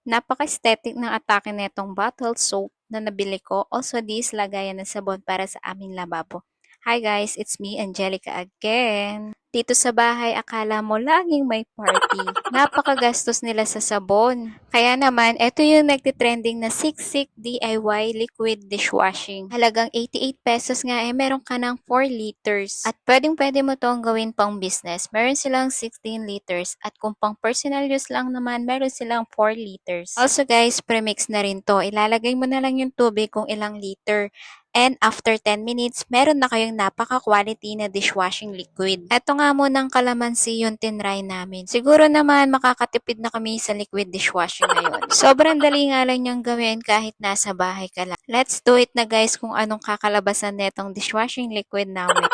Napaka-aesthetic ng atake nitong bottle soap na nabili ko. Also, this lagayan ng sabon para sa aming lababo. Hi guys, it's me, Angelica again. Dito sa bahay, akala mo laging may party. Napakagastos nila sa sabon. Kaya naman, ito yung nagtitrending na Siksik DIY Liquid Dishwashing. Halagang 88 pesos nga meron ka ng 4 liters. At pwedeng-pwede mo tong gawin pang business. Meron silang 16 liters. At kung pang personal use lang naman, meron silang 4 liters. Also guys, premix na rin to. Ilalagay mo na lang yung tubig kung ilang liter. And after 10 minutes, meron na kayong napaka-quality na dishwashing liquid. Ito nga munang kalamansi yung tinry namin. Siguro naman makakatipid na kami sa liquid dishwashing ngayon. Sobrang dali nga lang niyang gawin kahit nasa bahay ka lang. Let's do it na guys kung anong kakalabasan netong dishwashing liquid namin.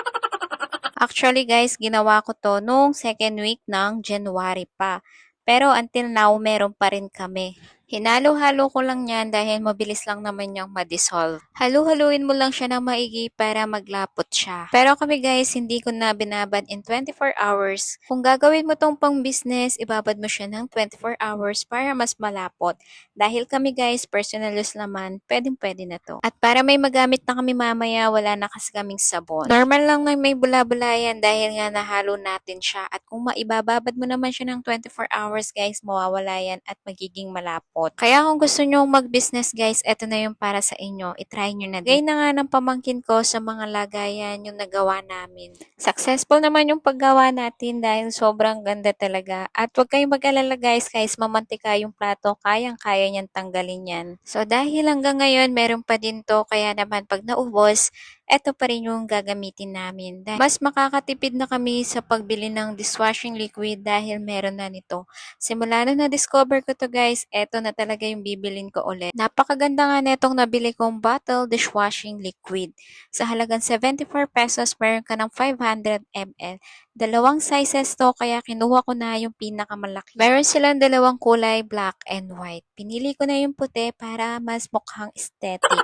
Actually guys, ginawa ko to nung second week ng January pa. Pero until now, meron pa rin kami. Hinalo-halo ko lang yan dahil mabilis lang naman yung ma-dissolve. Halu-haluin mo lang siya ng maigi para maglapot siya. Pero kami guys, hindi ko na binabad in 24 hours. Kung gagawin mo tong pang business, ibabad mo siya ng 24 hours para mas malapot. Dahil kami guys, personal use naman, pwedeng-pwede na to. At para may magamit na kami mamaya, wala na kasi kaming sabon. Normal lang na may bula-bulayan dahil nga nahalo natin siya. At kung maibababad mo naman siya ng 24 hours guys, mawawala yan at magiging malapot. Kaya kung gusto nyo mag-business guys, eto na yung para sa inyo. I-try nyo na din. Gaya na nga ng pamangkin ko sa mga lagayan yung nagawa namin. Successful naman yung paggawa natin dahil sobrang ganda talaga. At huwag kayong mag-alala guys, mamantika yung plato, kayang-kaya niyang tanggalin yan. So dahil hanggang ngayon, meron pa din to, kaya naman pag naubos, eto pa rin yung gagamitin namin. Mas makakatipid na kami sa pagbili ng dishwashing liquid dahil meron na nito. Simula na na-discover ko to guys, eto na talaga yung bibilin ko ulit. Napakaganda nga netong nabili kong bottle dishwashing liquid. Sa halagang 74 pesos, meron ka ng 500 ml. Dalawang sizes to, kaya kinuha ko na yung pinakamalaki. Meron silang dalawang kulay, black and white. Pinili ko na yung puti para mas mukhang aesthetic.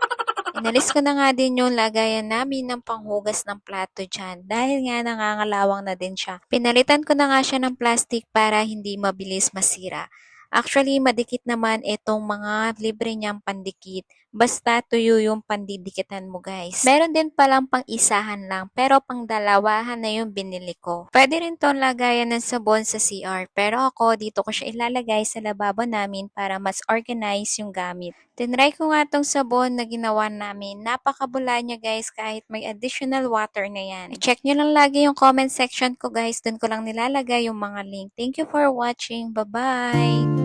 Inalis ko na nga din yung lagayan namin ng panghugas ng plato dyan dahil nga nangangalawang na din siya. Pinalitan ko na nga siya ng plastic para hindi mabilis masira. Actually, madikit naman itong mga libre niyang pandikit. Basta tuyo yung pandidikitan mo guys. Meron din palang pang isahan lang pero pang dalawahan na yung binili ko. Pwede rin tong lagayan ng sabon sa CR pero ako dito ko siya ilalagay sa lababo namin para mas organize yung gamit. Tinry ko nga tong sabon na ginawa namin. Napakabula niya guys kahit may additional water na yan. I-check nyo lang lagi yung comment section ko guys. Doon ko lang nilalagay yung mga link. Thank you for watching. Bye-bye!